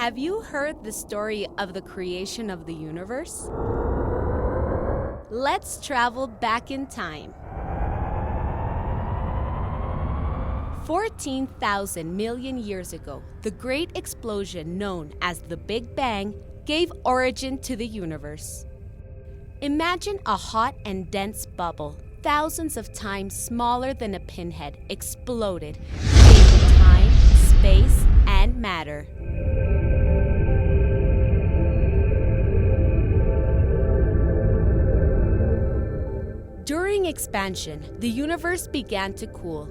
Have you heard the story of the creation of the universe? Let's travel back in time. 14,000 million years ago, the great explosion known as the Big Bang gave origin to the universe. Imagine a hot and dense bubble, thousands of times smaller than a pinhead, exploded, creating time, space, and matter. During expansion, the universe began to cool.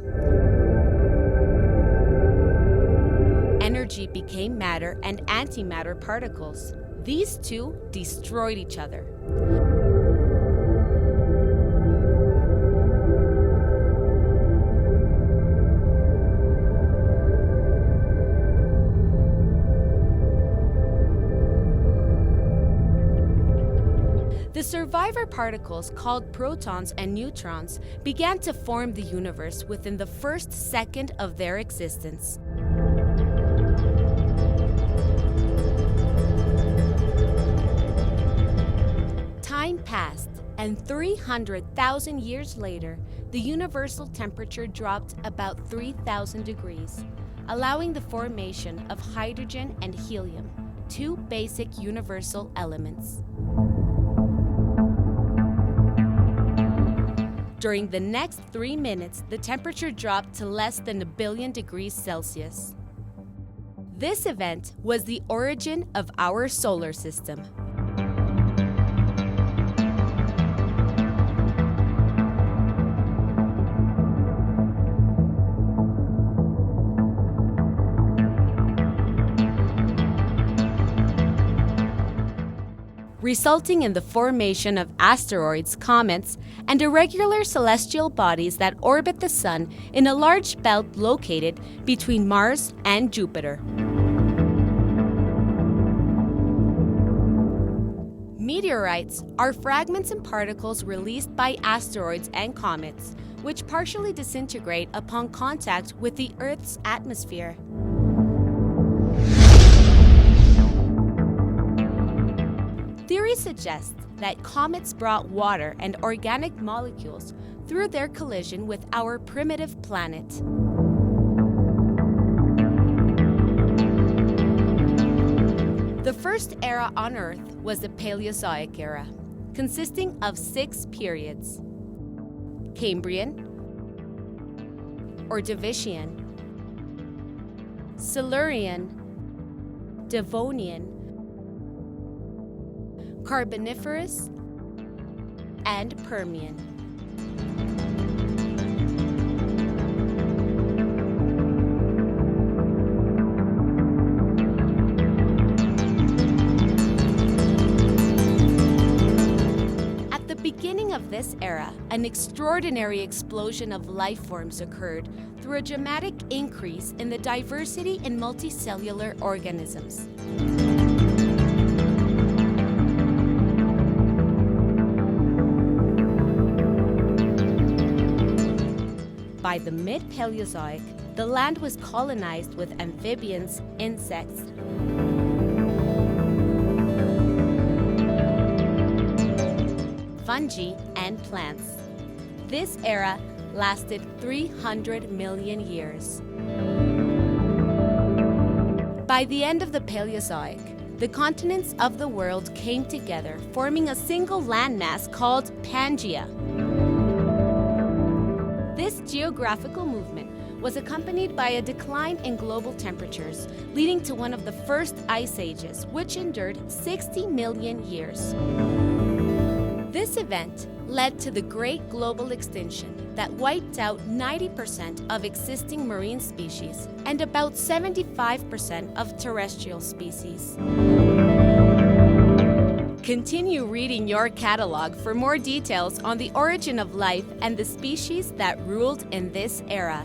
Energy became matter and antimatter particles. These two destroyed each other. The survivor particles, called protons and neutrons, began to form the universe within the first second of their existence. Time passed, and 300,000 years later, the universal temperature dropped about 3,000 degrees, allowing the formation of hydrogen and helium, two basic universal elements. During the next 3 minutes, the temperature dropped to less than 1 billion degrees Celsius. This event was the origin of our solar system. Resulting in the formation of asteroids, comets, and irregular celestial bodies that orbit the Sun in a large belt located between Mars and Jupiter. Meteorites are fragments and particles released by asteroids and comets, which partially disintegrate upon contact with the Earth's atmosphere. Theory suggests that comets brought water and organic molecules through their collision with our primitive planet. The first era on Earth was the Paleozoic era, consisting of 6 periods: Cambrian, Ordovician, Silurian, Devonian, Carboniferous, and Permian. At the beginning of this era, an extraordinary explosion of life forms occurred through a dramatic increase in the diversity in multicellular organisms. By the mid-Paleozoic, the land was colonized with amphibians, insects, fungi, and plants. This era lasted 300 million years. By the end of the Paleozoic, the continents of the world came together, forming a single landmass called Pangaea. This geographical movement was accompanied by a decline in global temperatures, leading to one of the first ice ages, which endured 60 million years. This event led to the Great Global Extinction that wiped out 90% of existing marine species and about 75% of terrestrial species. Continue reading your catalog for more details on the origin of life and the species that ruled in this era.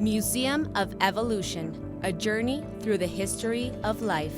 Museum of Evolution, a journey through the history of life.